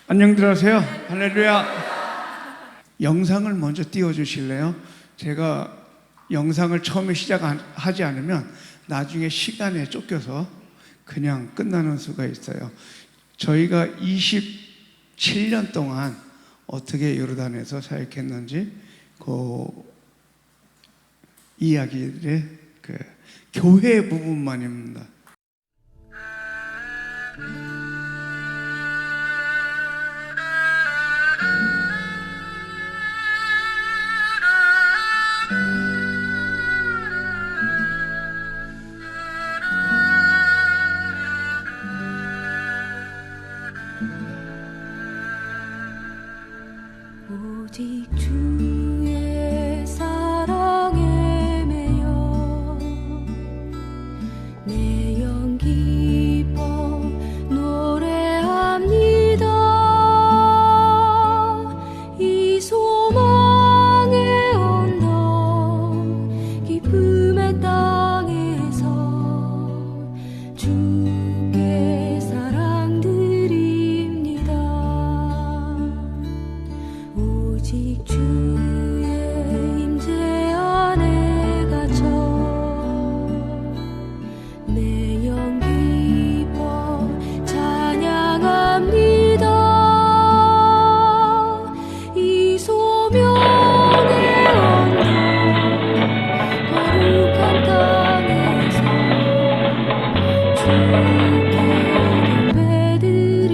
안녕들 하세요. 할렐루야. 영상을 먼저 띄워주실래요? 제가 영상을 처음에 시작하지 않으면 나중에 시간에 쫓겨서 그냥 끝나는 수가 있어요. 저희가 27년 동안 어떻게 요르단에서 사역했는지 그 이야기의 그 교회 부분만입니다. 오직 주의 사랑에 매여 내 영 기뻐 노래합니다. 이 소망의 언덕 기쁨의 땅에서 주께 사랑 드립니다. 오직 주의 임재 안에 갇혀 내 영 기뻐 찬양합니다. 이 소명의 언덕 거룩한 땅에서 주께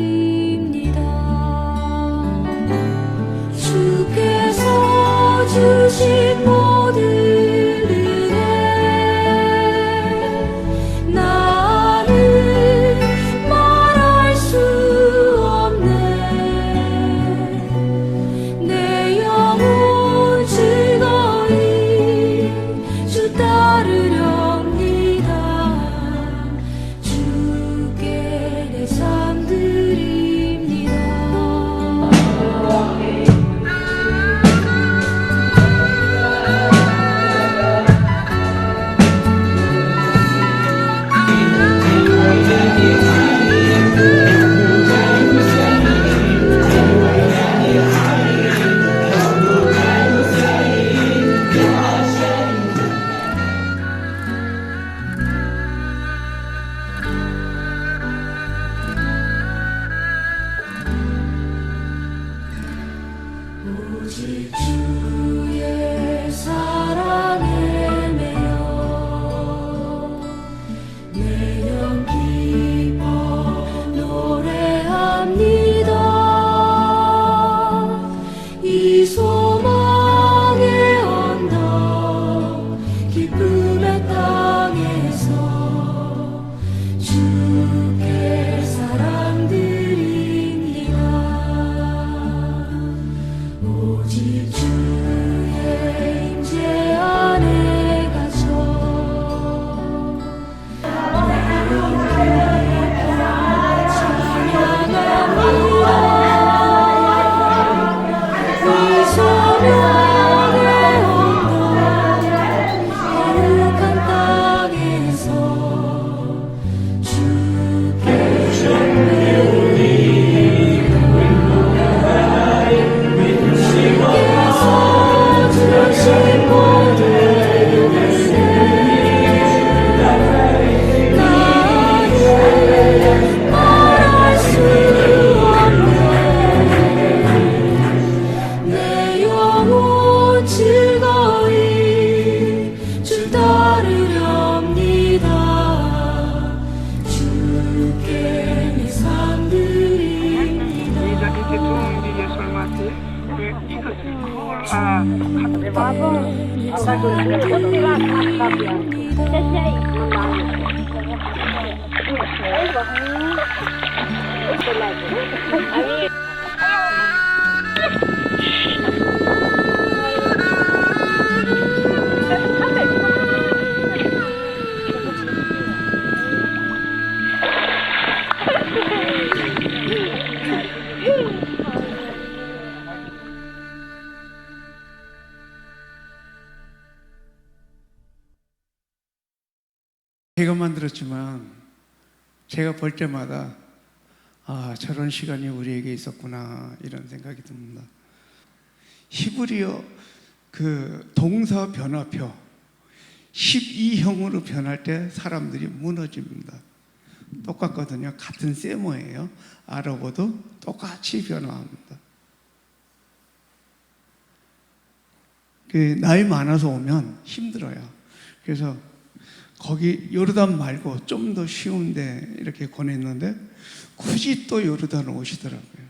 예배드립니다. 주께서 주신 모든 은혜 나는 말할 수 없네. 내 영혼 즐거이 주 따르렵니다. 주께 내 삶 드립니다. 오직 주의 사랑에 매여 내 영 기뻐 노래합니다. 이 소망의 언덕 기쁨의 땅에서 주께 사랑 드립니다. 오직 주의 임재 안에 갇혀 찬양합니다. 이 소명의 언덕 거룩한 땅에서 주께 주신 모든 은혜 나는 말할 수 없네. 내 영혼 즐거이 주 따르렵니다. 주께 내 삶 드립니다. 이렇게 좋은 일에 설마지 왜 이것을 제가 만들었지만 제가 볼 때마다 아, 저런 시간이 우리에게 있었구나 이런 생각이 듭니다. 히브리어 그 동사 변화표 12형으로 변할 때 사람들이 무너집니다. 똑같거든요. 같은 세모예요. 아랍어도 똑같이 변화합니다. 그 나이 많아서 오면 힘들어요. 그래서 거기 요르단 말고 좀 더 쉬운데 이렇게 권했는데 굳이 또 요르단 오시더라고요.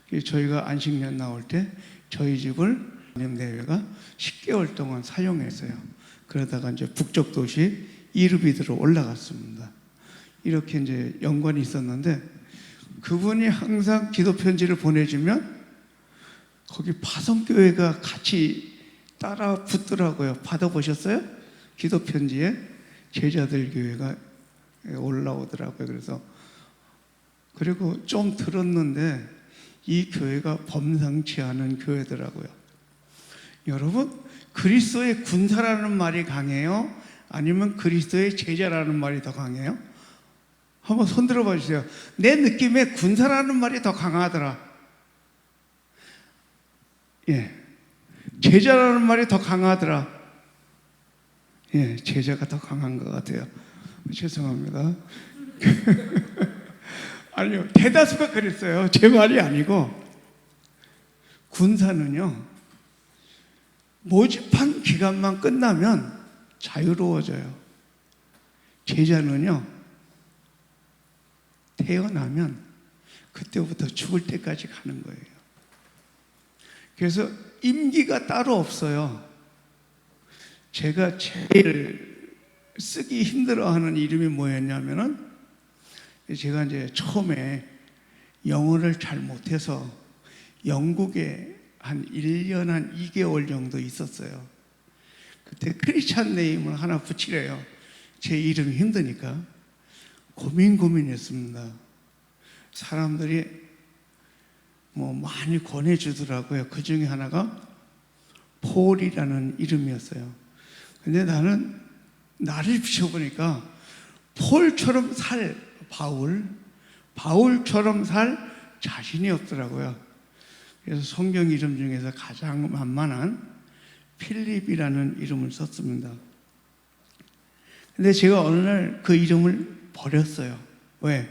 그래서 저희가 안식년 나올 때 저희 집을 대회가 10개월 동안 사용했어요. 그러다가 이제 북쪽 도시 이르비드로 올라갔습니다. 이렇게 이제 연관이 있었는데 그분이 항상 기도 편지를 보내주면 거기 파송교회가 같이 따라 붙더라고요. 받아보셨어요? 기도 편지에 제자들 교회가 올라오더라고요. 그리고 좀 들었는데 이 교회가 범상치 않은 교회더라고요. 여러분, 그리스도의 군사라는 말이 강해요? 아니면 그리스도의 제자라는 말이 더 강해요? 한번 손 들어봐 주세요. 내 느낌에 군사라는 말이 더 강하더라. 예. 제자라는 말이 더 강하더라. 예, 제자가 더 강한 것 같아요. 죄송합니다. 아니요, 대다수가 그랬어요. 제 말이 아니고. 군사는요, 모집한 기간만 끝나면 자유로워져요. 제자는요, 태어나면 그때부터 죽을 때까지 가는 거예요. 그래서 임기가 따로 없어요. 제가 제일 쓰기 힘들어하는 이름이 뭐였냐면은 제가 이제 처음에 영어를 잘 못해서 영국에 한 1년 한 2개월 정도 있었어요. 그때 크리스찬 네임을 하나 붙이래요. 제 이름이 힘드니까 고민했습니다. 사람들이 뭐 많이 권해주더라고요. 그 중에 하나가 폴이라는 이름이었어요. 근데 나는 나를 비춰보니까 폴처럼 살 바울처럼 살 자신이 없더라고요. 그래서 성경 이름 중에서 가장 만만한 필립이라는 이름을 썼습니다. 근데 제가 어느 날 그 이름을 버렸어요. 왜?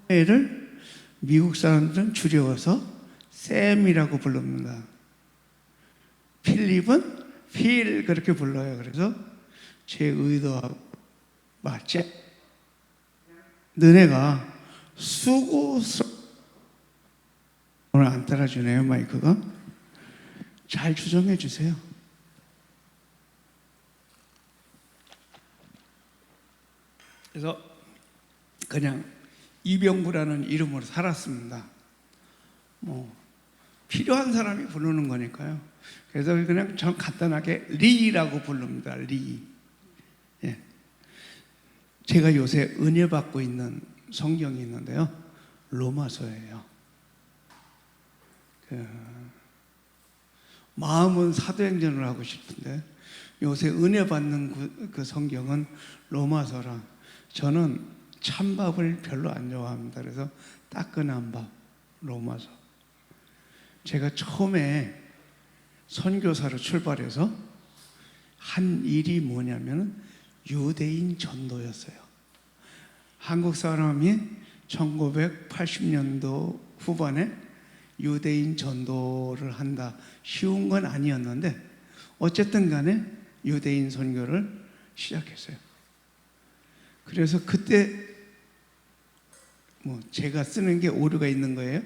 사무엘을 미국 사람들은 줄여서 샘이라고 부릅니다. 필립은 필 그렇게 불러요. 그래서 제 의도하고 맞지? 너네가 오늘 안 따라주네요, 마이크가. 잘 조정해 주세요. 그래서 그냥 이병구라는 이름으로 살았습니다. 뭐 필요한 사람이 부르는 거니까요. 그래서 그냥 전 간단하게 리라고 부릅니다. 리. 예. 제가 요새 은혜 받고 있는 성경이 있는데요. 로마서예요. 마음은 사도행전을 하고 싶은데 요새 은혜 받는 그 성경은 로마서라. 저는 찬밥을 별로 안 좋아합니다. 그래서 따끈한 밥, 로마서. 제가 처음에 선교사로 출발해서 한 일이 뭐냐면 유대인 전도였어요. 한국 사람이 1980년도 후반에 유대인 전도를 한다. 쉬운 건 아니었는데 어쨌든 간에 유대인 선교를 시작했어요. 그래서 그때 뭐 제가 쓰는 게 오류가 있는 거예요.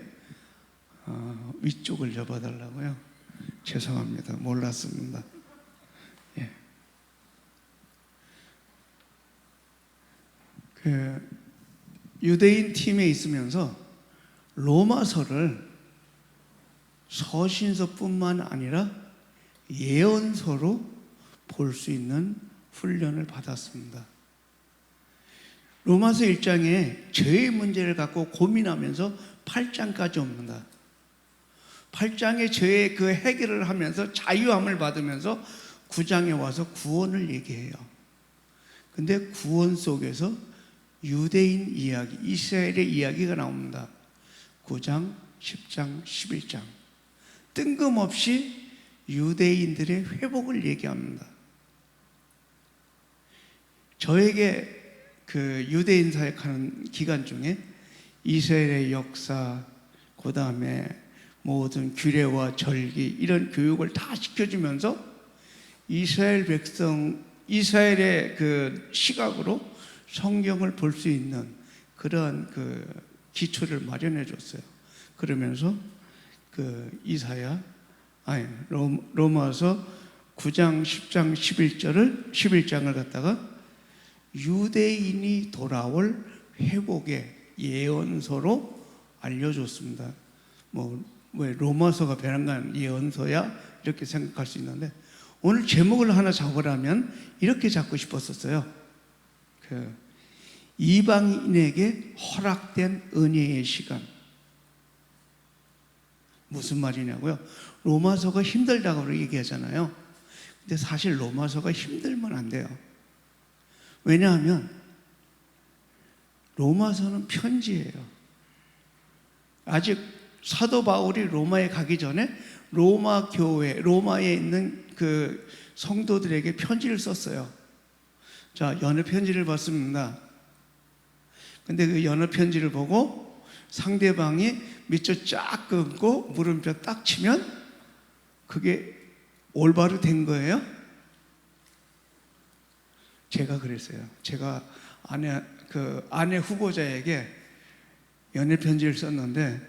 위쪽을 접어달라고요. 죄송합니다. 몰랐습니다. 예. 그 유대인 팀에 있으면서 로마서를 서신서뿐만 아니라 예언서로 볼 수 있는 훈련을 받았습니다. 로마서 1장에 죄의 문제를 갖고 고민하면서 8장까지 옵니다. 8장의 죄의 그 해결을 하면서 자유함을 받으면서 9장에 와서 구원을 얘기해요. 근데 구원 속에서 유대인 이야기, 이스라엘의 이야기가 나옵니다. 9장, 10장, 11장. 뜬금없이 유대인들의 회복을 얘기합니다. 저에게 그 유대인 사역하는 기간 중에 이스라엘의 역사, 그 다음에 모든 규례와 절기 이런 교육을 다 시켜주면서 이스라엘 백성, 이스라엘의 그 시각으로 성경을 볼 수 있는 그러한 그 기초를 마련해 줬어요. 그러면서 그 로마서 9장, 10장, 11장을 갖다가 유대인이 돌아올 회복의 예언서로 알려줬습니다. 왜 로마서가 베란간 예언서야? 이렇게 생각할 수 있는데, 오늘 제목을 하나 잡으라면 이렇게 잡고 싶었었어요. 이방인에게 허락된 은혜의 시간. 무슨 말이냐고요? 로마서가 힘들다고 얘기하잖아요. 근데 사실 로마서가 힘들면 안 돼요. 왜냐하면 로마서는 편지예요. 아직 사도 바울이 로마에 가기 전에 로마 교회, 로마에 있는 그 성도들에게 편지를 썼어요. 자, 연애 편지를 받습니다. 근데 그 연애 편지를 보고 상대방이 밑줄 쫙 끊고 물음표 딱 치면 그게 올바로 된 거예요? 제가 그랬어요. 제가 아내 후보자에게 연애 편지를 썼는데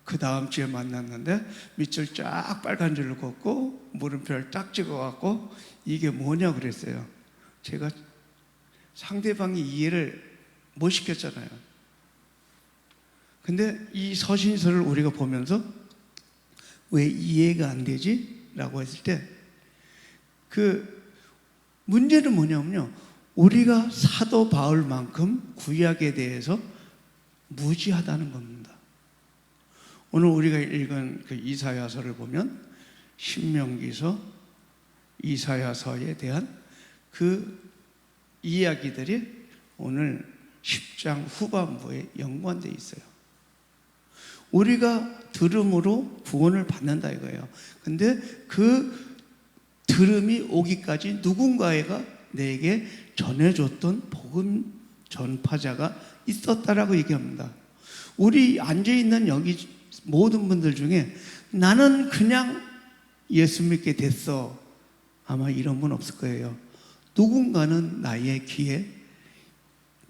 그 다음 주에 만났는데 밑줄 쫙 빨간 줄로 긋고 물음표를 딱 찍어갖고 이게 뭐냐 그랬어요. 제가 상대방이 이해를 못 시켰잖아요. 근데 이 서신서를 우리가 보면서 왜 이해가 안 되지? 라고 했을 때 그 문제는 뭐냐면요, 우리가 사도 바울만큼 구약에 대해서 무지하다는 겁니다. 오늘 우리가 읽은 그 이사야서를 보면 신명기서, 이사야서에 대한 그 이야기들이 오늘 10장 후반부에 연관되어 있어요. 우리가 들음으로 구원을 받는다 이거예요. 근데 그 들음이 오기까지 누군가가 내게 전해줬던 복음 전파자가 있었다라고 얘기합니다. 우리 앉아있는 여기 모든 분들 중에 나는 그냥 예수 믿게 됐어, 아마 이런 분 없을 거예요. 누군가는 나의 귀에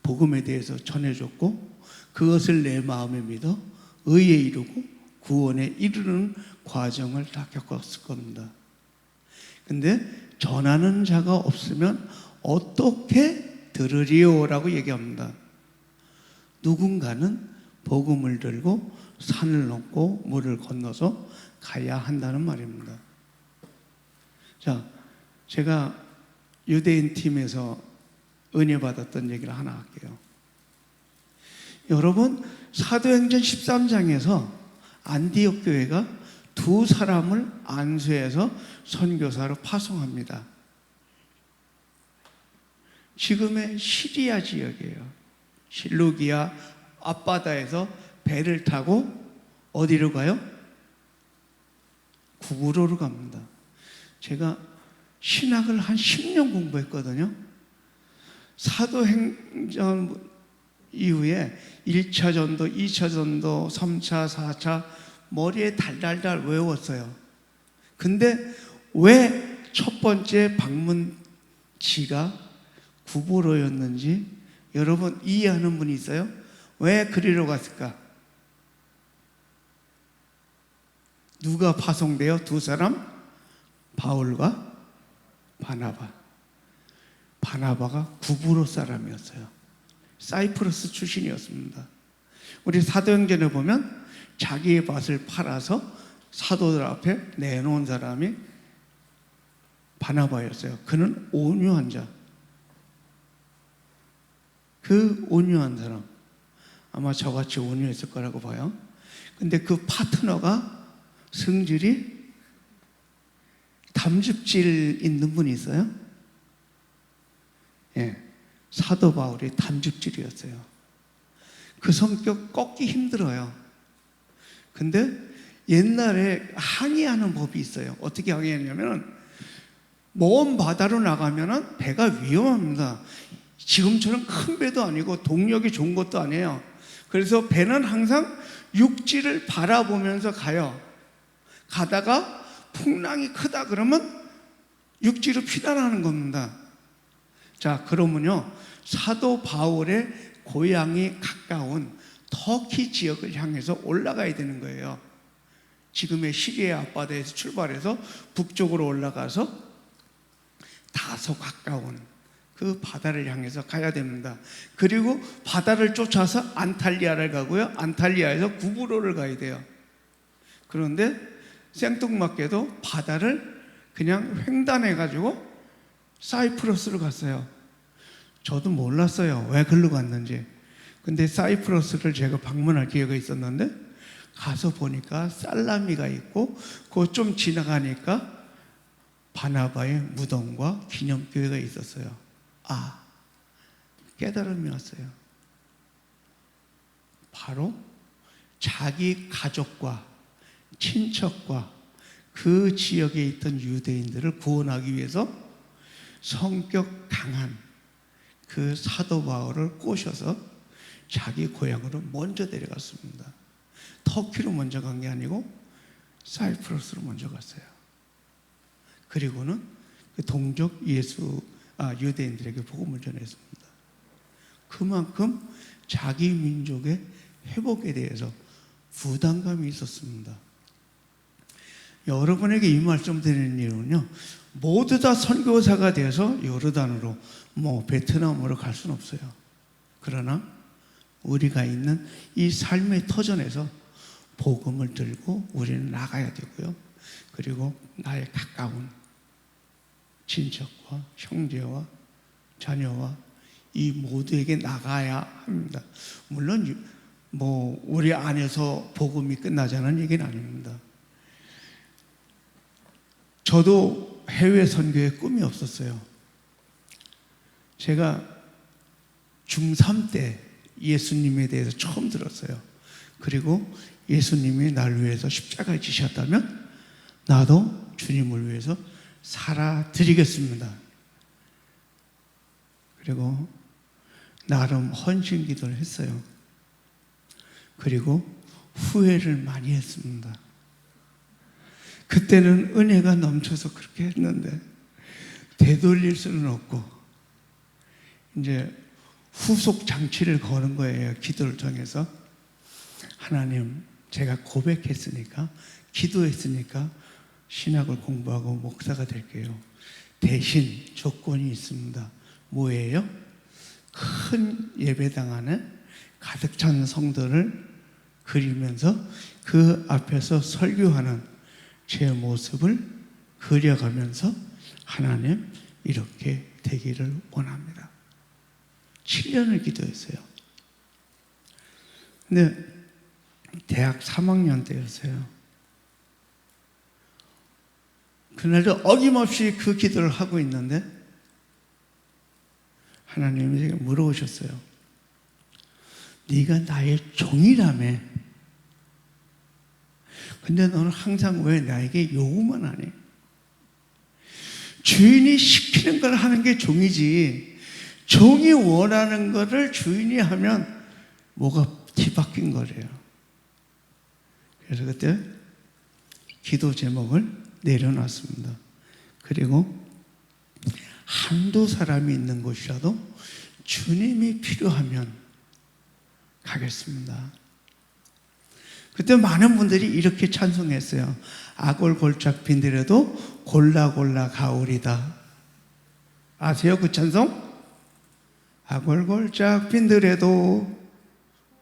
복음에 대해서 전해줬고 그것을 내 마음에 믿어 의에 이르고 구원에 이르는 과정을 다 겪었을 겁니다. 근데 전하는 자가 없으면 어떻게 들으리요? 라고 얘기합니다. 누군가는 복음을 들고 산을 넘고 물을 건너서 가야 한다는 말입니다. 자, 제가 유대인 팀에서 은혜 받았던 얘기를 하나 할게요. 여러분, 사도행전 13장에서 안디옥 교회가 두 사람을 안수해서 선교사로 파송합니다. 지금의 시리아 지역이에요. 실루기아 앞바다에서 배를 타고 어디로 가요? 구브로로 갑니다. 제가 신학을 한 10년 공부했거든요. 사도행전 이후에 1차 전도, 2차 전도, 3차, 4차 머리에 달달달 외웠어요. 근데 왜 첫 번째 방문지가 구브로였는지 여러분 이해하는 분이 있어요? 왜 그리로 갔을까? 누가 파송돼요? 두 사람? 바울과 바나바. 바나바가 구브로 사람이었어요. 사이프러스 출신이었습니다. 우리 사도행전에 보면 자기의 밭을 팔아서 사도들 앞에 내놓은 사람이 바나바였어요. 그는 온유한 자. 그 온유한 사람, 아마 저같이 온유했을 거라고 봐요. 근데 그 파트너가 성질이 담즙질 있는 분이 있어요. 예, 사도 바울이 단죽질이었어요. 그 성격 꺾기 힘들어요. 근데 옛날에 항해하는 법이 있어요. 어떻게 항해하냐면 먼 바다로 나가면 배가 위험합니다. 지금처럼 큰 배도 아니고 동력이 좋은 것도 아니에요. 그래서 배는 항상 육지를 바라보면서 가요. 가다가 풍랑이 크다 그러면 육지로 피난하는 겁니다. 자, 그러면요, 사도 바울의 고향이 가까운 터키 지역을 향해서 올라가야 되는 거예요. 지금의 시리아 앞바다에서 출발해서 북쪽으로 올라가서 다소 가까운 그 바다를 향해서 가야 됩니다. 그리고 바다를 쫓아서 안탈리아를 가고요. 안탈리아에서 구브로를 가야 돼요. 그런데 생뚱맞게도 바다를 그냥 횡단해가지고 사이프러스로 갔어요. 저도 몰랐어요. 왜 글로 갔는지. 근데 사이프러스를 제가 방문할 기회가 있었는데 가서 보니까 살라미가 있고 그거 좀 지나가니까 바나바의 무덤과 기념교회가 있었어요. 아, 깨달음이 왔어요. 바로 자기 가족과 친척과 그 지역에 있던 유대인들을 구원하기 위해서 성격 강한 그 사도 바울을 꼬셔서 자기 고향으로 먼저 데려갔습니다. 터키로 먼저 간 게 아니고 사이프러스로 먼저 갔어요. 그리고는 그 동족 유대인들에게 복음을 전했습니다. 그만큼 자기 민족의 회복에 대해서 부담감이 있었습니다. 여러분에게 이 말씀 드리는 이유는요, 모두 다 선교사가 되어서 요르단으로 베트남으로 갈 수는 없어요. 그러나 우리가 있는 이 삶의 터전에서 복음을 들고 우리는 나가야 되고요. 그리고 나의 가까운 친척과 형제와 자녀와 이 모두에게 나가야 합니다. 물론 우리 안에서 복음이 끝나자는 얘기는 아닙니다. 저도 해외 선교에 꿈이 없었어요. 제가 중3 때 예수님에 대해서 처음 들었어요. 그리고 예수님이 나를 위해서 십자가에 지셨다면 나도 주님을 위해서 살아드리겠습니다. 그리고 나름 헌신 기도를 했어요. 그리고 후회를 많이 했습니다. 그때는 은혜가 넘쳐서 그렇게 했는데 되돌릴 수는 없고 이제 후속 장치를 거는 거예요. 기도를 통해서. 하나님, 제가 고백했으니까, 기도했으니까 신학을 공부하고 목사가 될게요. 대신 조건이 있습니다. 뭐예요? 큰 예배당 안에 가득 찬 성도를 그리면서 그 앞에서 설교하는 제 모습을 그려가면서 하나님, 이렇게 되기를 원합니다. 7년을 기도했어요. 근데 대학 3학년 때였어요. 그날도 어김없이 그 기도를 하고 있는데 하나님이 제게 물어보셨어요. 네가 나의 종이라며. 근데 너는 항상 왜 나에게 요구만 하니? 주인이 시키는 걸 하는 게 종이지, 종이 원하는 거를 주인이 하면 뭐가 뒤바뀐 거래요. 그래서 그때 기도 제목을 내려놨습니다. 그리고 한두 사람이 있는 곳이라도 주님이 필요하면 가겠습니다. 그때 많은 분들이 이렇게 찬송했어요. 아골골짝 빈들에도 골라 골라 가오리다. 아세요 그 찬송? 아골골짝 빈들에도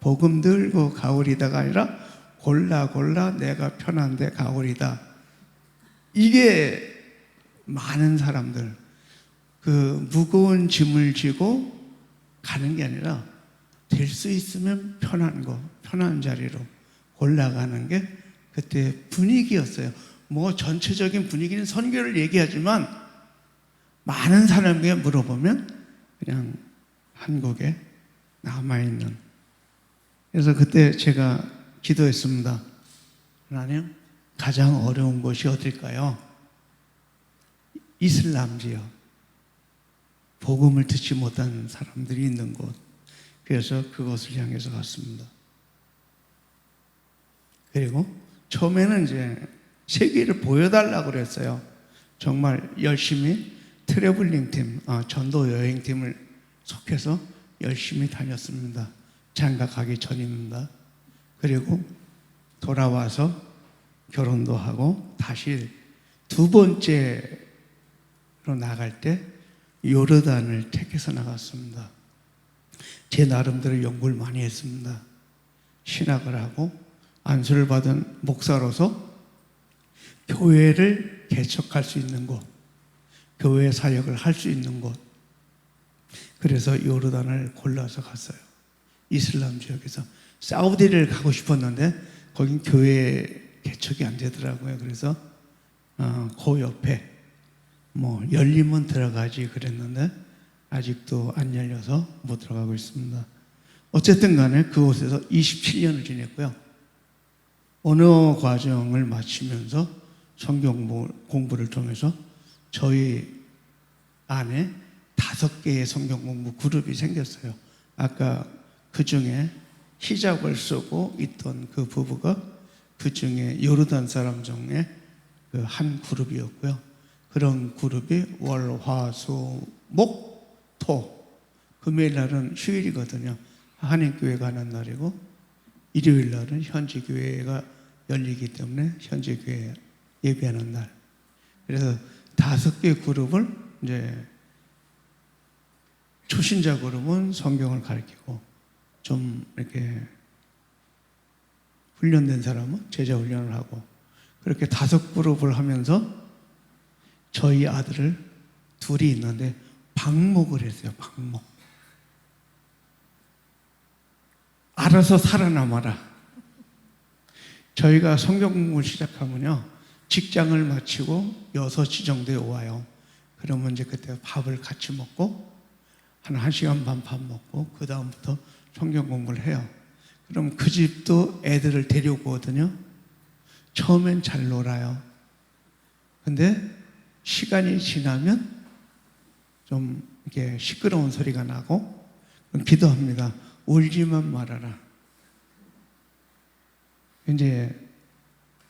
복음 들고 가오리다가 아니라 골라 골라 내가 편한데 가오리다. 이게 많은 사람들 그 무거운 짐을 지고 가는 게 아니라 될 수 있으면 편한 거, 편한 자리로 올라가는 게 그때 분위기였어요. 전체적인 분위기는 선교를 얘기하지만 많은 사람에게 물어보면 그냥 한국에 남아있는. 그래서 그때 제가 기도했습니다. 하나님, 가장 어려운 곳이 어딜까요? 이슬람지요. 복음을 듣지 못한 사람들이 있는 곳. 그래서 그것을 향해서 갔습니다. 그리고 처음에는 이제 세계를 보여달라고 그랬어요. 정말 열심히 트래블링 팀, 전도 여행팀을 속해서 열심히 다녔습니다. 장가 가기 전입니다. 그리고 돌아와서 결혼도 하고 다시 두 번째로 나갈 때 요르단을 택해서 나갔습니다. 제 나름대로 연구를 많이 했습니다. 신학을 하고 안수를 받은 목사로서 교회를 개척할 수 있는 곳, 교회 사역을 할 수 있는 곳. 그래서 요르단을 골라서 갔어요. 이슬람 지역에서. 사우디를 가고 싶었는데 거긴 교회 개척이 안 되더라고요. 그래서 그 옆에 열리면 들어가지 그랬는데 아직도 안 열려서 못 들어가고 있습니다. 어쨌든 간에 그곳에서 27년을 지냈고요. 언어 과정을 마치면서 성경 공부를 통해서 저희 안에 5개의 성경 공부 그룹이 생겼어요. 아까 그 중에 히잡을 쓰고 있던 그 부부가 그 중에 요르단 사람 중에 그 한 그룹이었고요. 그런 그룹이 월, 화, 수, 목, 토. 금요일 날은 휴일이거든요. 한인교회 가는 날이고 일요일 날은 현지교회가 열리기 때문에 현지교회 예배하는 날. 그래서 5개 그룹을 이제 초신자 그룹은 성경을 가르치고 좀 이렇게 훈련된 사람은 제자 훈련을 하고 그렇게 5그룹을 하면서 저희 아들을 둘이 있는데 방목을 했어요. 방목. 알아서 살아남아라. 저희가 성경 공부를 시작하면요. 직장을 마치고 6시 정도에 와요. 그러면 이제 그때 밥을 같이 먹고 한 1시간 반 밥 먹고 그 다음부터 성경 공부를 해요. 그럼 그 집도 애들을 데려오거든요. 처음엔 잘 놀아요. 근데 시간이 지나면 좀 이렇게 시끄러운 소리가 나고 그럼 기도합니다. 울지만 말아라. 이제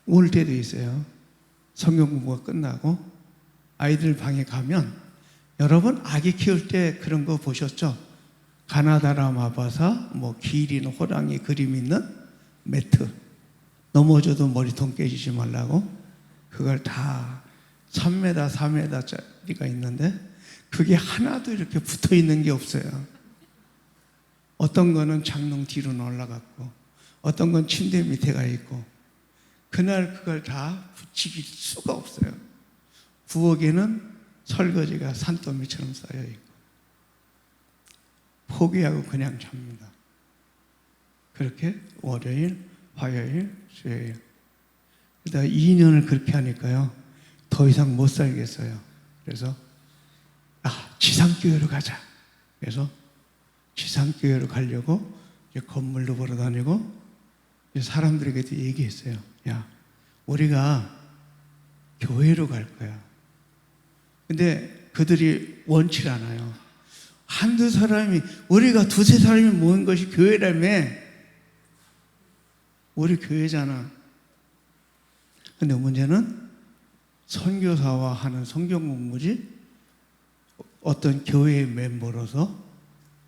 울 때도 있어요. 성경 공부가 끝나고 아이들 방에 가면 여러분 아기 키울 때 그런 거 보셨죠? 가나다라 마바사, 기린, 호랑이 그림 있는 매트. 넘어져도 머리통 깨지지 말라고 그걸 다 3m, 4m짜리가 있는데 그게 하나도 이렇게 붙어 있는 게 없어요. 어떤 거는 장롱 뒤로 올라갔고 어떤 건 침대 밑에 가 있고 그날 그걸 다 붙이길 수가 없어요. 부엌에는 설거지가 산더미처럼 쌓여 있고 포기하고 그냥 잡니다. 그렇게 월요일, 화요일, 수요일. 그러다 2년을 그렇게 하니까요. 더 이상 못 살겠어요. 그래서 지상교회로 가자. 그래서 지상교회로 가려고 이제 건물도 보러 다니고 이제 사람들에게도 얘기했어요. 야, 우리가 교회로 갈 거야. 근데 그들이 원치 않아요. 한두 사람이, 우리가 두세 사람이 모인 것이 교회라며. 우리 교회잖아. 근데 문제는 선교사와 하는 성경 공부지 어떤 교회의 멤버로서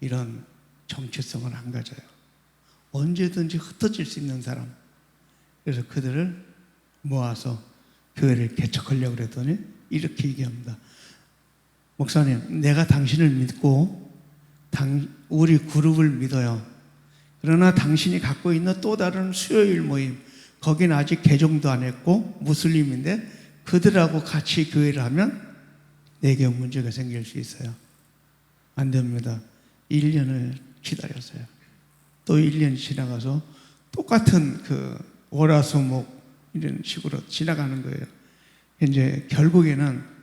이런 정체성을 안 가져요. 언제든지 흩어질 수 있는 사람. 그래서 그들을 모아서 교회를 개척하려고 그랬더니 이렇게 얘기합니다. 목사님, 내가 당신을 믿고 우리 그룹을 믿어요. 그러나 당신이 갖고 있는 또 다른 수요일 모임, 거기는 아직 개종도 안 했고 무슬림인데 그들하고 같이 교회를 하면 내게 문제가 생길 수 있어요. 안 됩니다. 1년을 기다렸어요. 또 1년이 지나가서 똑같은 월화수목 이런 식으로 지나가는 거예요. 이제 결국에는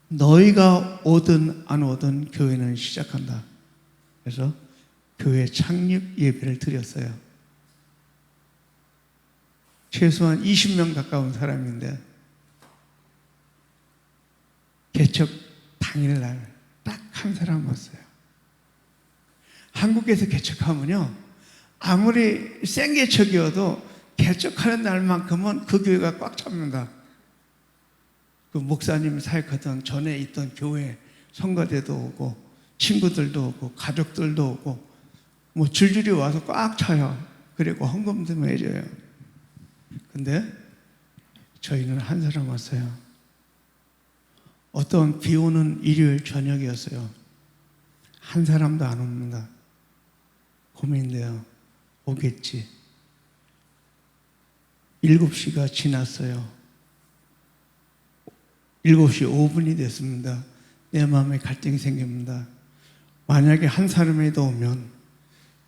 너희가 오든 안 오든 교회는 시작한다. 그래서 교회 창립 예배를 드렸어요. 최소한 20명 가까운 사람인데 개척 당일날 딱 한 사람 왔어요. 한국에서 개척하면요, 아무리 센 개척이어도 개척하는 날만큼은 그 교회가 꽉 찹니다. 그 목사님 사역하던 전에 있던 교회 성가대도 오고 친구들도 오고 가족들도 오고 뭐 줄줄이 와서 꽉 차요. 그리고 헌금도 매줘요. 근데 저희는 한 사람 왔어요. 어떤 비 오는 일요일 저녁이었어요. 한 사람도 안 옵니다. 고민돼요. 오겠지. 7시가 지났어요. 7시 5분이 됐습니다. 내 마음에 갈등이 생깁니다. 만약에 한 사람이라도 오면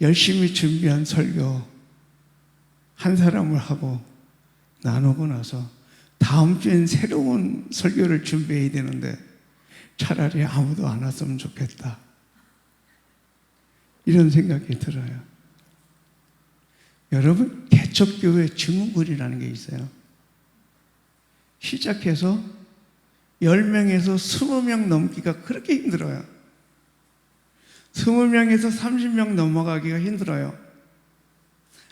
열심히 준비한 설교 한 사람을 하고 나누고 나서 다음 주엔 새로운 설교를 준비해야 되는데 차라리 아무도 안 왔으면 좋겠다. 이런 생각이 들어요. 여러분, 개척교회 증후군이라는 게 있어요. 시작해서 10명에서 20명 넘기가 그렇게 힘들어요. 20명에서 30명 넘어가기가 힘들어요.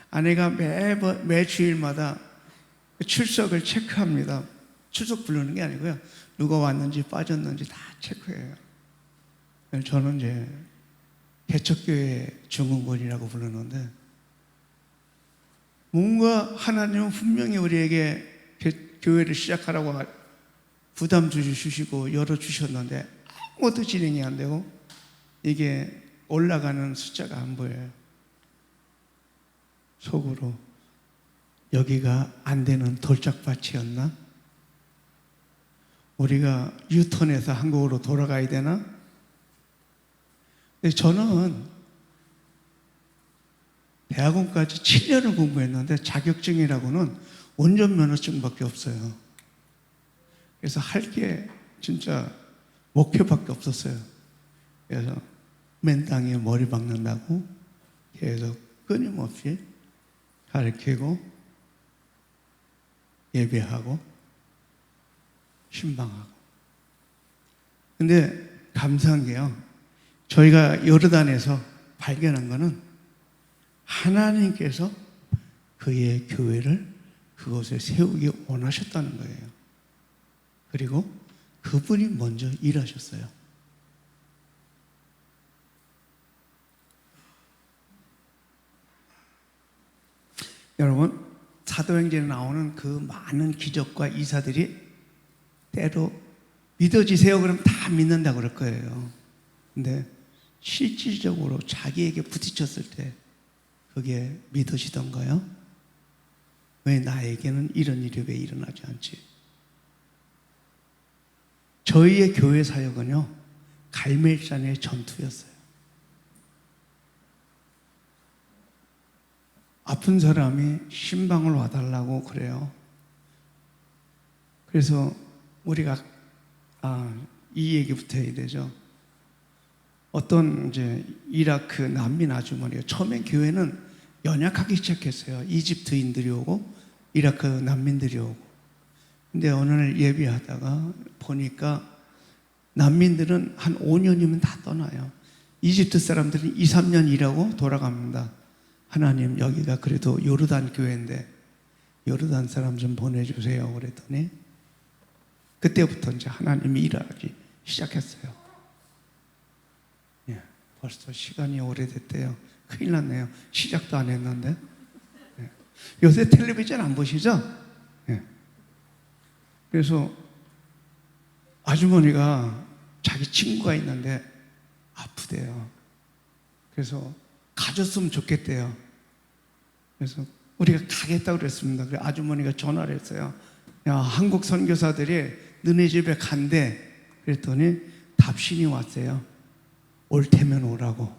아내가 매 주일마다 출석을 체크합니다. 출석 부르는 게 아니고요. 누가 왔는지 빠졌는지 다 체크해요. 저는 이제 개척교회 증후군이라고 부르는데, 뭔가 하나님은 분명히 우리에게 교회를 시작하라고 부담 주시고 열어주셨는데 아무것도 진행이 안 되고 이게 올라가는 숫자가 안 보여요. 속으로 여기가 안 되는 돌짝밭이었나? 우리가 유턴해서 한국으로 돌아가야 되나? 근데 저는 대학원까지 7년을 공부했는데 자격증이라고는 운전면허증밖에 없어요. 그래서 할 게 진짜 목표밖에 없었어요. 그래서 맨 땅에 머리 박는다고 계속 끊임없이 가르치고 예배하고 신방하고. 근데 감사한 게요, 저희가 요르단에서 발견한 거는 하나님께서 그의 교회를 그곳에 세우기 원하셨다는 거예요. 그리고 그분이 먼저 일하셨어요. 여러분, 사도행전에 나오는 그 많은 기적과 이사들이 때로 믿어지세요 그러면 다 믿는다고 그럴 거예요. 근데 실질적으로 자기에게 부딪혔을 때 그게 믿어지던가요? 왜 나에게는 이런 일이 왜 일어나지 않지? 저희의 교회 사역은요, 갈멜산의 전투였어요. 아픈 사람이 신방을 와달라고 그래요. 그래서 우리가 이 얘기부터 해야 되죠. 어떤 이제 이라크 난민 아주머니가 처음엔 교회는 연약하기 시작했어요. 이집트인들이 오고 이라크 난민들이 오고. 근데 어느 날 예배하다가 보니까 난민들은 한 5년이면 다 떠나요. 이집트 사람들은 2, 3년 일하고 돌아갑니다. 하나님, 여기가 그래도 요르단 교회인데 요르단 사람 좀 보내주세요 그랬더니 그때부터 이제 하나님이 일하기 시작했어요. 예, 벌써 시간이 오래됐대요. 큰일 났네요. 시작도 안 했는데. 예. 요새 텔레비전 안 보시죠? 예. 그래서 아주머니가 자기 친구가 있는데 아프대요. 그래서 가졌으면 좋겠대요. 그래서 우리가 가겠다고 그랬습니다. 그래서 아주머니가 전화를 했어요. 야, 한국 선교사들이 너네 집에 간대. 그랬더니 답신이 왔어요. 올 테면 오라고.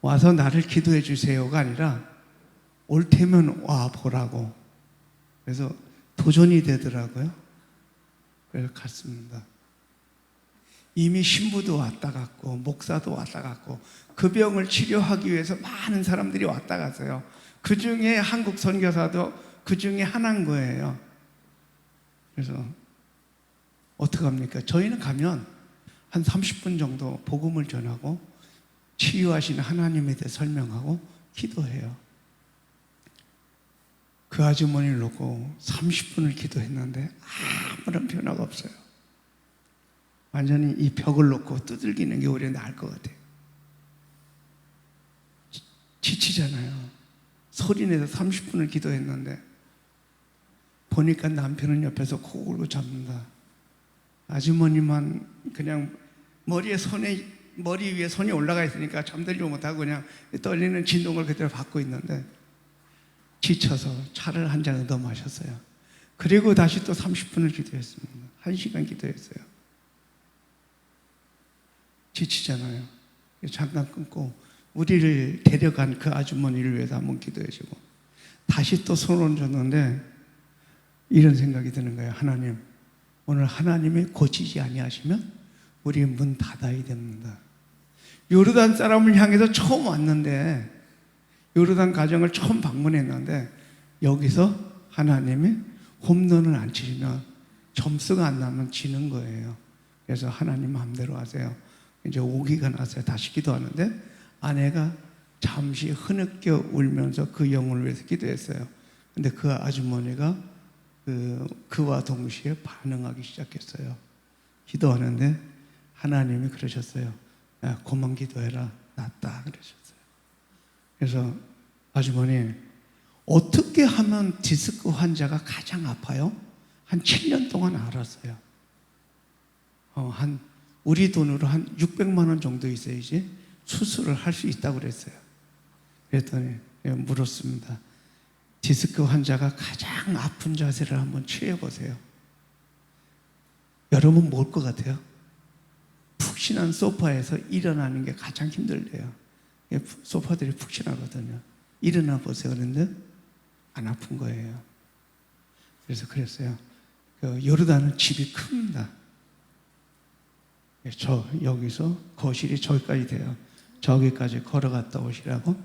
와서 나를 기도해 주세요가 아니라 올 테면 와 보라고. 그래서 도전이 되더라고요. 그래서 갔습니다. 이미 신부도 왔다 갔고 목사도 왔다 갔고 그 병을 치료하기 위해서 많은 사람들이 왔다 갔어요. 그 중에 한국 선교사도 그 중에 하나인 거예요. 그래서 어떡합니까? 저희는 가면 한 30분 정도 복음을 전하고 치유하시는 하나님에 대해 설명하고 기도해요. 그 아주머니를 놓고 30분을 기도했는데 아무런 변화가 없어요. 완전히 이 벽을 놓고 두들기는 게 오히려 나을 것 같아요. 지치잖아요. 소리내서 30분을 기도했는데 보니까 남편은 옆에서 코 골고 잡는다. 아주머니만 그냥 머리 위에 손이 올라가 있으니까 잠들지 못하고 그냥 떨리는 진동을 그대로 받고 있는데 지쳐서 차를 한 잔 더 마셨어요. 그리고 다시 또 30분을 기도했습니다. 1시간 기도했어요. 지치잖아요. 잠깐 끊고 우리를 데려간 그 아주머니를 위해서 한번 기도해주고 다시 또 손을 줬는데 이런 생각이 드는 거예요. 하나님, 오늘 하나님이 고치지 아니하시면 우리 문 닫아야 됩니다. 요르단 사람을 향해서 처음 왔는데 요르단 가정을 처음 방문했는데 여기서 하나님이 홈런을 안 치시면 점수가 안 나면 지는 거예요. 그래서 하나님 마음대로 하세요. 이제 오기가 나서요. 다시 기도하는데 아내가 잠시 흐느껴 울면서 그 영혼을 위해서 기도했어요. 근데 그 아주머니가 그와 동시에 반응하기 시작했어요. 기도하는데 하나님이 그러셨어요. 야, 그만 기도해라. 낫다 그러셨어요. 그래서 아주머니, 어떻게 하면 디스크 환자가 가장 아파요? 한 7년 동안 알았어요. 우리 돈으로 한 600만 원 정도 있어야지 수술을 할 수 있다고 그랬어요. 그랬더니 물었습니다. 디스크 환자가 가장 아픈 자세를 한번 취해보세요. 여러분 뭘 것 같아요? 푹신한 소파에서 일어나는 게 가장 힘들대요. 소파들이 푹신하거든요. 일어나 보세요. 그런데 안 아픈 거예요. 그래서 그랬어요. 요르단은 집이 큽니다. 여기서 거실이 저기까지 돼요. 저기까지 걸어갔다 오시라고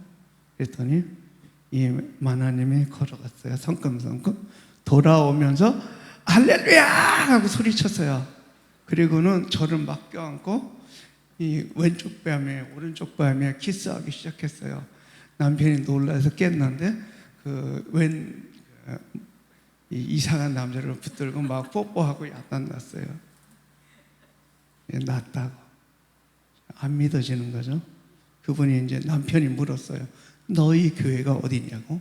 그랬더니 이 마나님이 걸어갔어요. 성큼성큼 돌아오면서 할렐루야 하고 소리쳤어요. 그리고는 저를 막 껴안고 이 왼쪽 뺨에 오른쪽 뺨에 키스하기 시작했어요. 남편이 놀라서 깼는데 이상한 남자를 붙들고 막 뽀뽀하고 야단났어요. 낫다고. 안 믿어지는 거죠. 그분이 이제 남편이 물었어요. 너희 교회가 어디냐고?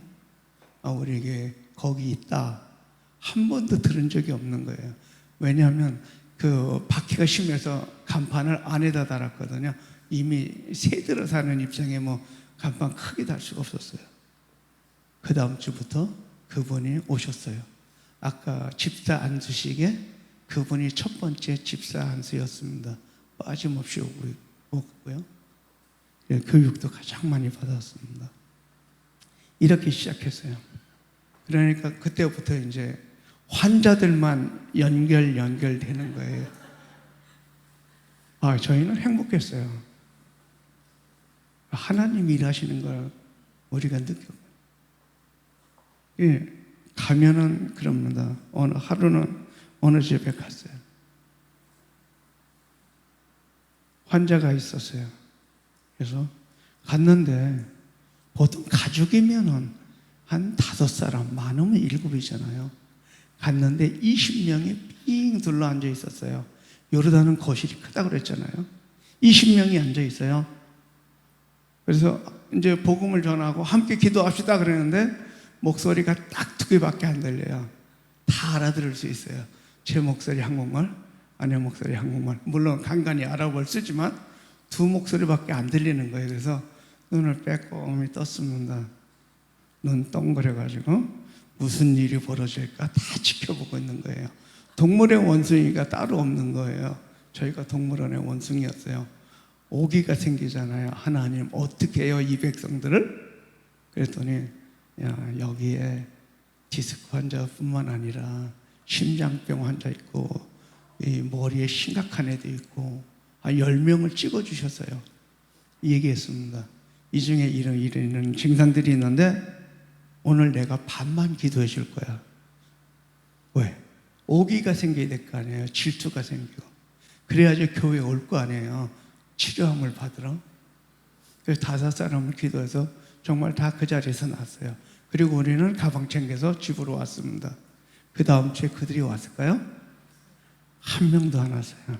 우리 교회 거기 있다. 한 번도 들은 적이 없는 거예요. 왜냐하면 바퀴가 심해서 간판을 안에다 달았거든요. 이미 새 들어 사는 입장에 간판 크게 달 수가 없었어요. 그 다음 주부터 그분이 오셨어요. 아까 집사 안수식에 그분이 첫 번째 집사 안수였습니다. 빠짐없이 오고요. 교육도 가장 많이 받았습니다. 이렇게 시작했어요. 그러니까 그때부터 이제 환자들만 연결되는 거예요. 저희는 행복했어요. 하나님이 일하시는 걸 우리가 느꼈어요. 가면은 그럽니다. 하루는 어느 집에 갔어요. 환자가 있었어요. 그래서 갔는데 보통 가족이면은 한 5사람, 많으면 7이잖아요. 갔는데 20명이 삥 둘러 앉아 있었어요. 요르단은 거실이 크다고 그랬잖아요. 20명이 앉아 있어요. 그래서 이제 복음을 전하고 함께 기도합시다 그러는데 목소리가 딱 2개밖에 안 들려요. 다 알아들을 수 있어요. 제 목소리 한국말, 아내 목소리 한국말. 물론 간간히 아랍어를 쓰지만 2 목소리밖에 안 들리는 거예요. 그래서 눈을 빼꼼히 떴습니다. 눈 동그래가지고 무슨 일이 벌어질까 다 지켜보고 있는 거예요. 동물의 원숭이가 따로 없는 거예요. 저희가 동물원의 원숭이였어요. 오기가 생기잖아요. 하나님 어떻게 해요 이 백성들을? 그랬더니 여기에 디스크 환자뿐만 아니라 심장병 환자 있고 이 머리에 심각한 애도 있고 10명을 찍어주셨어요. 얘기했습니다. 이 중에 이런 증상들이 있는데 오늘 내가 반만 기도해 줄 거야. 왜? 오기가 생겨야 될 거 아니에요. 질투가 생기고. 그래야지 교회에 올 거 아니에요. 치료함을 받으러. 그래서 5사람을 기도해서 정말 다 그 자리에서 났어요. 그리고 우리는 가방 챙겨서 집으로 왔습니다. 그 다음 주에 그들이 왔을까요? 한 명도 안 왔어요.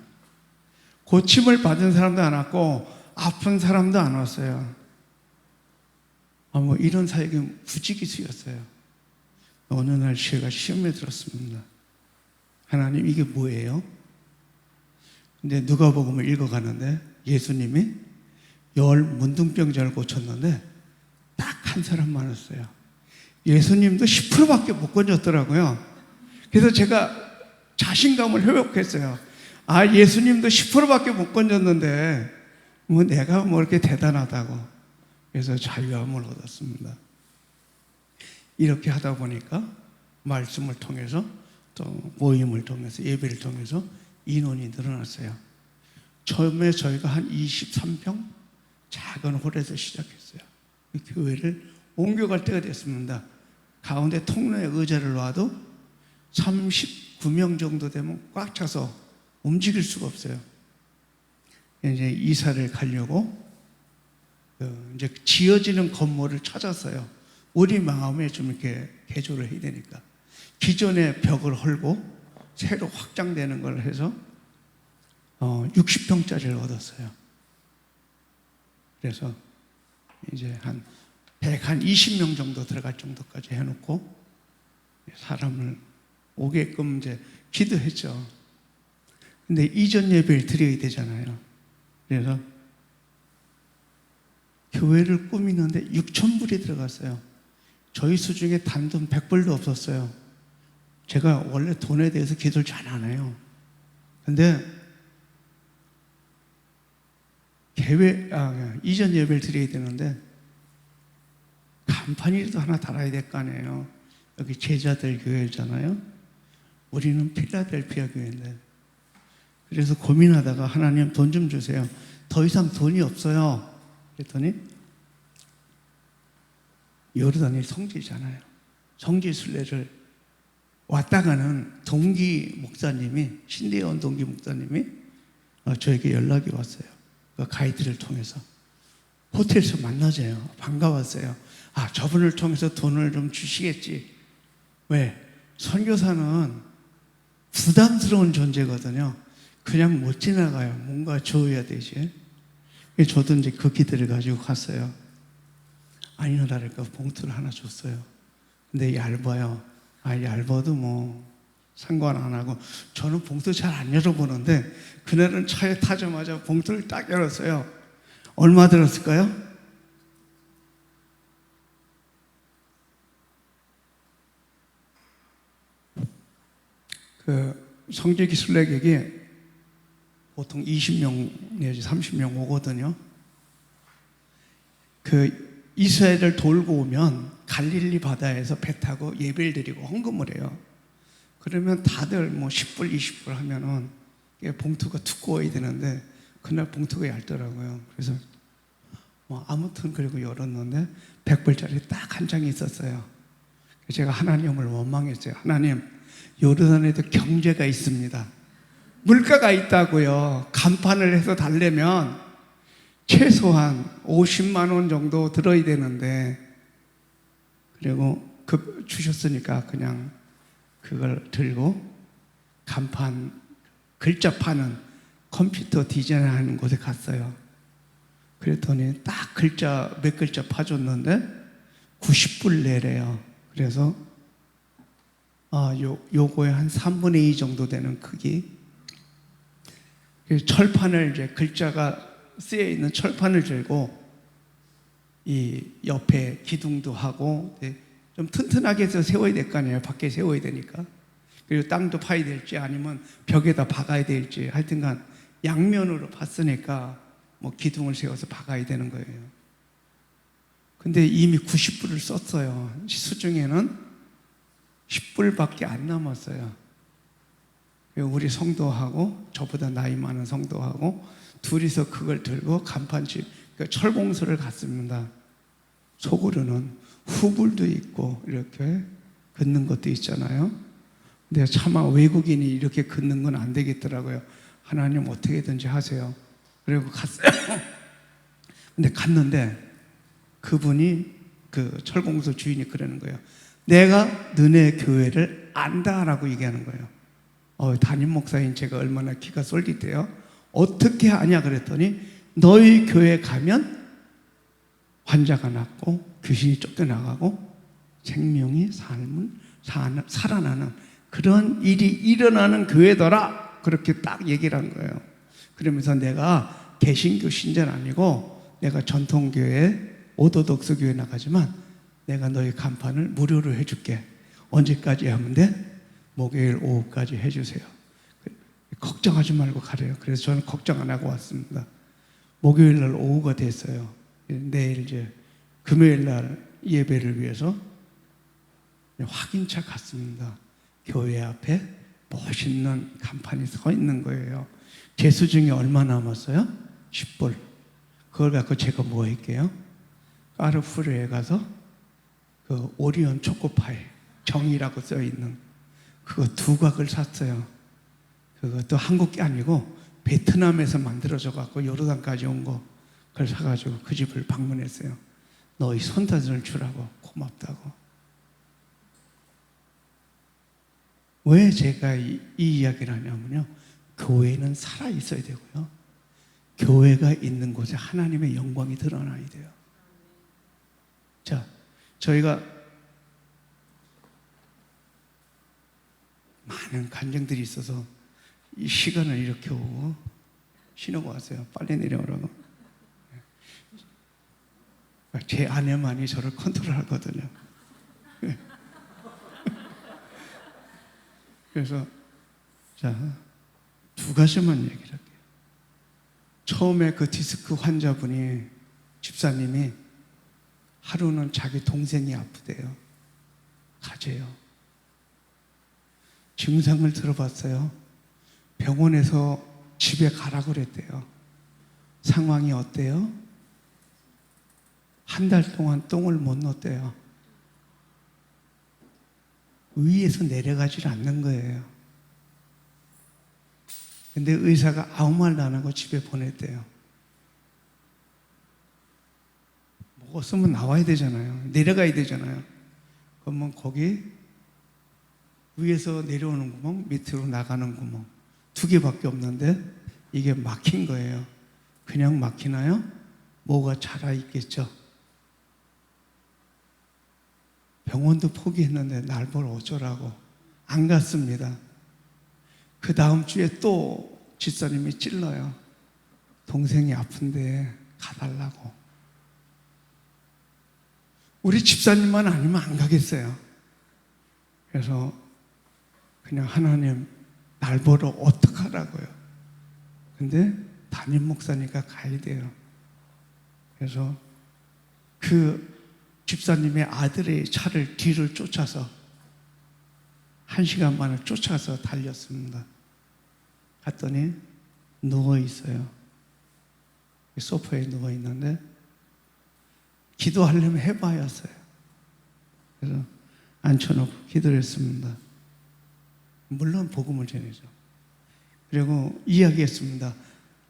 고침을 받은 사람도 안 왔고 아픈 사람도 안 왔어요. 뭐 이런 사역이 부지기수였어요. 어느 날 제가 시험에 들었습니다. 하나님 이게 뭐예요? 근데 누가복음을 읽어가는데 예수님이 10 문둥병자를 고쳤는데 딱 한 사람만 왔어요. 예수님도 10%밖에 못 건졌더라고요. 그래서 제가 자신감을 회복했어요. 예수님도 10%밖에 못 건졌는데 뭐 내가 뭐 이렇게 대단하다고. 그래서 자유함을 얻었습니다. 이렇게 하다 보니까 말씀을 통해서 또 모임을 통해서 예배를 통해서 인원이 늘어났어요. 처음에 저희가 한 23평 작은 홀에서 시작했어요. 교회를 옮겨갈 때가 됐습니다. 가운데 통로에 의자를 놔도 39명 정도 되면 꽉 차서 움직일 수가 없어요. 이제 이사를 가려고 이제 지어지는 건물을 찾았어요. 우리 마음에 좀 이렇게 개조를 해야 되니까 기존의 벽을 헐고 새로 확장되는 걸 해서 60평짜리를 얻었어요. 그래서 이제 한 120명 정도 들어갈 정도까지 해놓고 사람을 오게끔 이제 기도했죠. 근데 이전 예배를 드려야 되잖아요. 그래서 교회를 꾸미는데 6,000불이 들어갔어요. 저희 수중에 단돈 100불도 없었어요. 제가 원래 돈에 대해서 기도를 잘 안 해요. 근데 이전 예배를 드려야 되는데 간판이라도 하나 달아야 될 거 아니에요. 여기 제자들 교회잖아요. 우리는 필라델피아 교회인데. 그래서 고민하다가 하나님 돈 좀 주세요. 더 이상 돈이 없어요. 그랬더니 요르단이 성지잖아요. 성지 순례를 왔다가는 동기 목사님이 신대원 동기 목사님이 저에게 연락이 왔어요. 그 가이드를 통해서 호텔에서 만나자요. 반가웠어요. 저분을 통해서 돈을 좀 주시겠지. 왜? 선교사는 부담스러운 존재거든요. 그냥 못 지나가요. 뭔가 줘야 되지. 저도 이제 그 기대를 가지고 갔어요. 아니나 다를까 봉투를 하나 줬어요. 근데 얇아요. 얇아도 뭐 상관 안 하고 저는 봉투 잘 안 열어보는데 그날은 차에 타자마자 봉투를 딱 열었어요. 얼마 들었을까요? 성지기 순례객이 보통 20명 내지 30명 오거든요. 이스라엘을 돌고 오면 갈릴리 바다에서 배 타고 예배를 드리고 헌금을 해요. 그러면 다들 뭐 10불, 20불 하면은 봉투가 두꺼워야 되는데 그날 봉투가 얇더라고요. 그래서 아무튼 그리고 열었는데 100불짜리 딱 한 장이 있었어요. 제가 하나님을 원망했어요. 하나님, 요르단에도 경제가 있습니다. 물가가 있다고요. 간판을 해서 달래면 최소한 50만 원 정도 들어야 되는데 그리고 주셨으니까 그냥 그걸 들고 간판 글자 파는 컴퓨터 디자인하는 곳에 갔어요. 그랬더니 딱 몇 글자 파줬는데 90불 내래요. 그래서 요거에 한 3분의 2 정도 되는 크기. 철판을 이제 글자가 쓰여 있는 철판을 들고 이 옆에 기둥도 하고 좀 튼튼하게 해서 세워야 될 거 아니에요. 밖에 세워야 되니까. 그리고 땅도 파야 될지 아니면 벽에다 박아야 될지 하여튼간 양면으로 팠으니까 뭐 기둥을 세워서 박아야 되는 거예요. 근데 이미 90불을 썼어요. 수중에는 10불밖에 안 남았어요. 우리 성도하고 저보다 나이 많은 성도하고 둘이서 그걸 들고 간판집, 그러니까 철공소를 갔습니다. 속으로는 후불도 있고 이렇게 긋는 것도 있잖아요. 근데 차마 외국인이 이렇게 긋는 건 안 되겠더라고요. 하나님 어떻게든지 하세요. 그리고 갔어요. 근데 갔는데 그분이 그 철공소 주인이 그러는 거예요. 내가 너네 교회를 안다라고 얘기하는 거예요. 담임 목사인 제가 얼마나 기가 쏠깃해요. 어떻게 아냐 그랬더니 너희 교회 가면 환자가 낫고 귀신이 쫓겨나가고 생명이 살아나는 그런 일이 일어나는 교회더라. 그렇게 딱 얘기를 한 거예요. 그러면서 내가 개신교 신자는 아니고 내가 전통교회 오토독스 교회 나가지만 내가 너희 간판을 무료로 해줄게. 언제까지 하면 돼? 목요일 오후까지 해주세요. 걱정하지 말고 가래요. 그래서 저는 걱정 안 하고 왔습니다. 목요일 날 오후가 됐어요. 내일 이제 금요일 날 예배를 위해서 확인차 갔습니다. 교회 앞에 멋있는 간판이 서 있는 거예요. 제 수중에 얼마 남았어요? 10불. 그걸 갖고 제가 뭐 할게요? 까르푸르에 가서 그 오리온 초코파이 정이라고 써 있는 그거 2각을 샀어요. 그것도 한국 게 아니고 베트남에서 만들어져 갖고 요르단까지 온 거 그걸 사가지고 그 집을 방문했어요. 너희 손자들을 주라고 고맙다고. 왜 제가 이 이야기를 하냐면요. 교회는 살아 있어야 되고요. 교회가 있는 곳에 하나님의 영광이 드러나야 돼요. 자, 저희가 많은 간증들이 있어서 이 시간을 이렇게 오고 신호가 왔어요. 빨리 내려오라고. 제 아내만이 저를 컨트롤하거든요. 그래서 자, 2가지만 얘기를 할게요. 처음에 그 디스크 환자분이 집사님이 하루는 자기 동생이 아프대요. 가재요. 증상을 들어봤어요. 병원에서 집에 가라고 그랬대요. 상황이 어때요? 한 달 동안 똥을 못 넣었대요. 위에서 내려가질 않는 거예요. 근데 의사가 아무 말도 안 하고 집에 보냈대요. 먹었으면 나와야 되잖아요. 내려가야 되잖아요. 그러면 거기 위에서 내려오는 구멍, 밑으로 나가는 구멍 2개밖에 없는데 이게 막힌 거예요. 그냥 막히나요? 뭐가 자라 있겠죠. 병원도 포기했는데 날 보러 어쩌라고 안 갔습니다. 그 다음 주에 또 집사님이 찔러요. 동생이 아픈데 가달라고. 우리 집사님만 아니면 안 가겠어요. 그래서 그냥 하나님 날 보러 어떡하라고요. 근데 담임 목사니까 가야 돼요. 그래서 그 집사님의 아들의 차를 뒤를 쫓아서 1시간 만에 쫓아서 달렸습니다. 갔더니 누워있어요. 소파에 누워있는데 기도하려면 해봐야어요. 그래서 앉혀놓고 기도를 했습니다. 물론 복음을 전해죠. 그리고 이야기했습니다.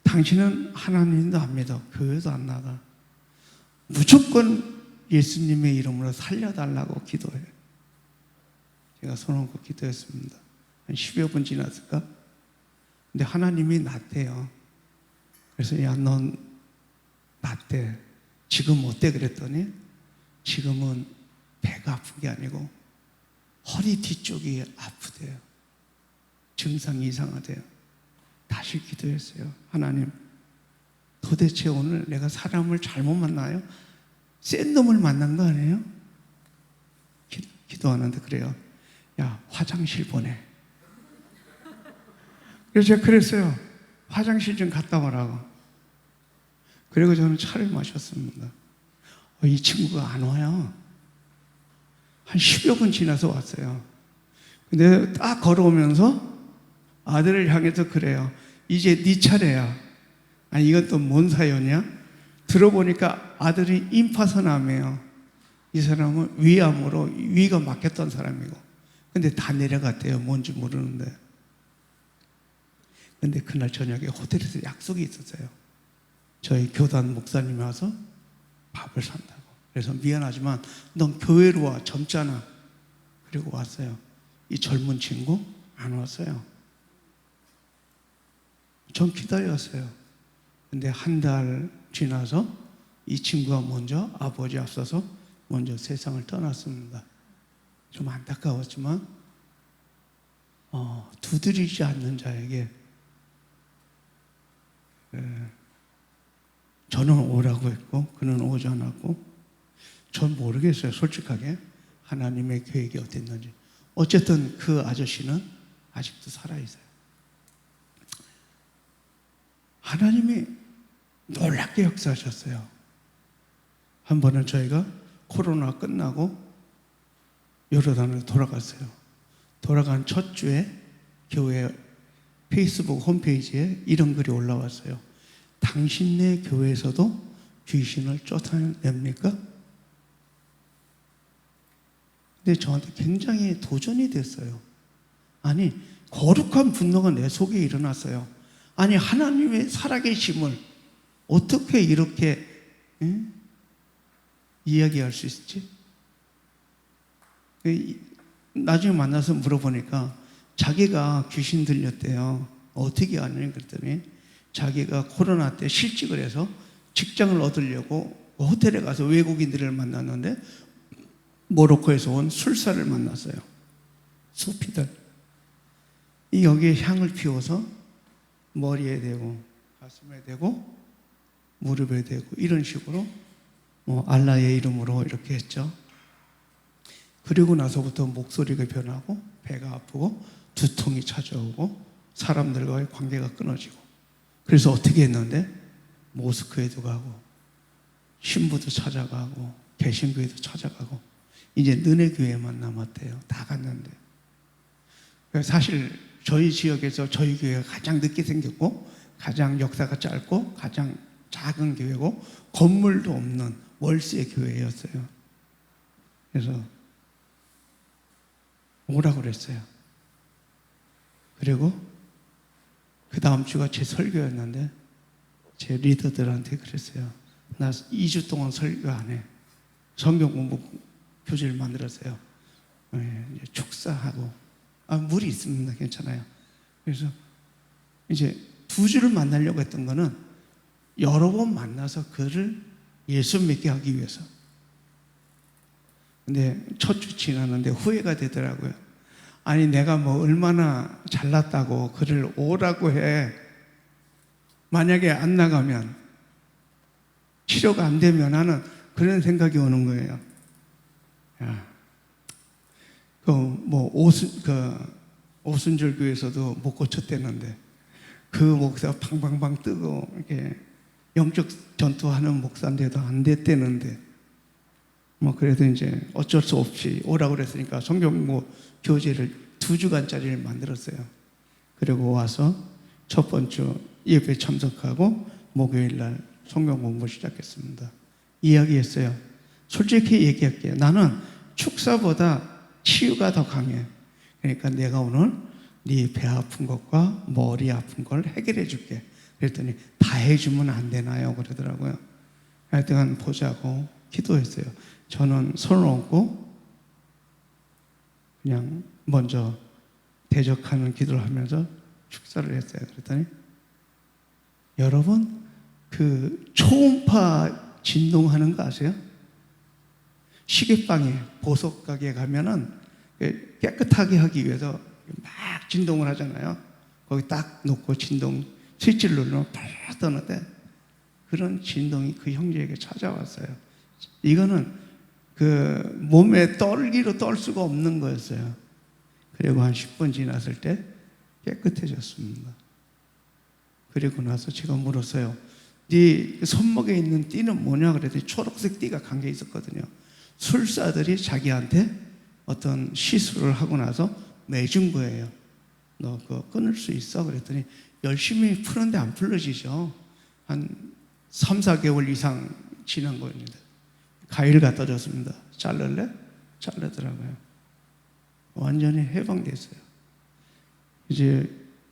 당신은 하나님도 안 믿어. 교회도 안 나가. 무조건 예수님의 이름으로 살려달라고 기도해요. 제가 손 얹고 기도했습니다. 한 10여 분 지났을까? 근데 하나님이 낫대요. 그래서 야, 넌 낫대. 지금 어때? 그랬더니 지금은 배가 아픈 게 아니고 허리 뒤쪽이 아프대요. 증상이 이상하대요. 다시 기도했어요. 하나님, 도대체 오늘 내가 사람을 잘못 만나요? 센 놈을 만난 거 아니에요? 기도하는데 그래요. 야, 화장실 보내. 그래서 제가 그랬어요. 화장실 좀 갔다 오라고. 그리고 저는 차를 마셨습니다. 이 친구가 안 와요. 한 10여 분 지나서 왔어요. 근데 딱 걸어오면서 아들을 향해서 그래요. 이제 네 차례야. 아니 이건 또 뭔 사연이야? 들어보니까 아들이 임파선암이에요. 이 사람은 위암으로 위가 막혔던 사람이고, 근데 다 내려갔대요. 뭔지 모르는데. 근데 그날 저녁에 호텔에서 약속이 있었어요. 저희 교단 목사님이 와서 밥을 산다고. 그래서 미안하지만 넌 교회로 와, 젊잖아. 그리고 왔어요. 이 젊은 친구 안 왔어요. 전 기다렸어요. 근데 한 달 지나서 이 친구가 먼저 아버지 앞서서 먼저 세상을 떠났습니다. 좀 안타까웠지만 두드리지 않는 자에게 저는 오라고 했고 그는 오지 않았고, 전 모르겠어요. 솔직하게 하나님의 계획이 어땠는지. 어쨌든 그 아저씨는 아직도 살아있어요. 하나님이 놀랍게 역사하셨어요. 한 번은 저희가 코로나 끝나고 요르단으로 돌아갔어요. 돌아간 첫 주에 교회 페이스북 홈페이지에 이런 글이 올라왔어요. 당신네 교회에서도 귀신을 쫓아냅니까? 근데 저한테 굉장히 도전이 됐어요. 아니, 거룩한 분노가 내 속에 일어났어요. 아니, 하나님의 살아계심을 어떻게 이렇게 이야기할 수 있지? 나중에 만나서 물어보니까 자기가 귀신 들렸대요. 어떻게 아느냐 그랬더니 자기가 코로나 때 실직을 해서 직장을 얻으려고 호텔에 가서 외국인들을 만났는데 모로코에서 온 술사를 만났어요. 수피들. 여기에 향을 피워서 머리에 대고 가슴에 대고 무릎에 대고 이런 식으로 알라의 이름으로 이렇게 했죠. 그리고 나서부터 목소리가 변하고 배가 아프고 두통이 찾아오고 사람들과의 관계가 끊어지고, 그래서 어떻게 했는데 모스크에도 가고 신부도 찾아가고 개신교회도 찾아가고 이제 너네 교회만 남았대요. 다 갔는데. 사실 저희 지역에서 저희 교회가 가장 늦게 생겼고 가장 역사가 짧고 가장 작은 교회고 건물도 없는 월세 교회였어요. 그래서 오라고 그랬어요. 그리고 그 다음 주가 제 설교였는데 제 리더들한테 그랬어요. 나 2주 동안 설교 안 해. 성경 공부 교재를 만들었어요. 축사하고 물이 있습니다. 괜찮아요. 그래서 이제 2주를 만나려고 했던 거는 여러 번 만나서 그를 예수 믿게 하기 위해서. 근데 첫 주 지났는데 후회가 되더라고요. 아니 내가 뭐 얼마나 잘났다고 그를 오라고 해. 만약에 안 나가면 치료가 안 되면 하는 그런 생각이 오는 거예요. 야, 오순절 교회에서도 못 고쳤대는데 그 목사 팡팡팡 뜨고 이렇게 영적 전투하는 목사인데도 안 됐대는데 그래도 이제 어쩔 수 없이 오라고 그랬으니까 성경 교재를 2주간짜리를 만들었어요. 그리고 와서 첫 번째 예배 참석하고 목요일 날 성경 공부 시작했습니다. 이야기했어요. 솔직히 얘기할게요. 나는 축사보다 치유가 더 강해. 그러니까 내가 오늘 네 배 아픈 것과 머리 아픈 걸 해결해 줄게. 그랬더니 다 해주면 안 되나요? 그러더라고요. 하여튼 보자고 기도했어요. 저는 손을 얹고 그냥 먼저 대적하는 기도를 하면서 축사를 했어요. 그랬더니 여러분 그 초음파 진동하는 거 아세요? 시계방에 보석 가게에 가면은 깨끗하게 하기 위해서 막 진동을 하잖아요. 거기 딱 놓고 진동 스위치를 누르면 팍 떠는데 그런 진동이 그 형제에게 찾아왔어요. 이거는 그 몸에 떨기로 떨 수가 없는 거였어요. 그리고 한 10분 지났을 때 깨끗해졌습니다. 그리고 나서 제가 물었어요. 네 손목에 있는 띠는 뭐냐 그랬더니 초록색 띠가 감겨 있었거든요. 술사들이 자기한테 어떤 시술을 하고 나서 매준 거예요. 너 그거 끊을 수 있어? 그랬더니 열심히 푸는데 안 풀어지죠. 한 3, 4개월 이상 지난 거입니다. 과일 갖다 줬습니다. 자를래? 자르더라고요. 완전히 해방됐어요. 이제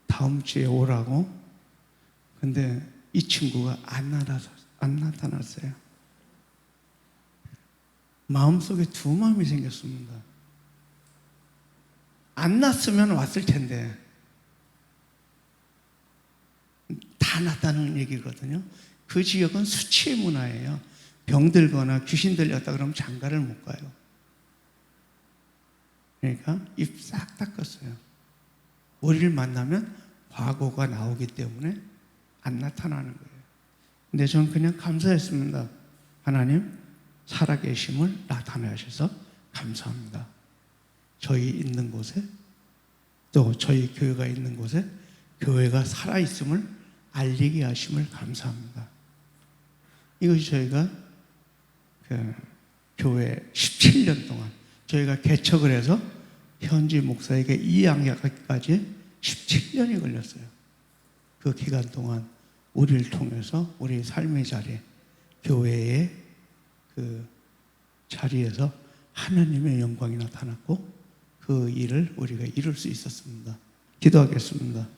다음 주에 오라고. 근데 이 친구가 안 나타났어요. 마음속에 두 마음이 생겼습니다. 안 났으면 왔을 텐데 다 났다는 얘기거든요. 그 지역은 수치의 문화예요. 병들거나 귀신 들렸다 그러면 장가를 못 가요. 그러니까 입 싹 닦았어요. 우리를 만나면 과거가 나오기 때문에 안 나타나는 거예요. 근데 저는 그냥 감사했습니다. 하나님 살아계심을 나타내셔서 감사합니다. 저희 있는 곳에 또 저희 교회가 있는 곳에 교회가 살아있음을 알리게 하심을 감사합니다. 이것이 저희가 그 교회 17년 동안 저희가 개척을 해서 현지 목사에게 이양하기까지 17년이 걸렸어요. 그 기간 동안 우리를 통해서 우리 삶의 자리, 교회의 그 자리에서 하나님의 영광이 나타났고 그 일을 우리가 이룰 수 있었습니다. 기도하겠습니다.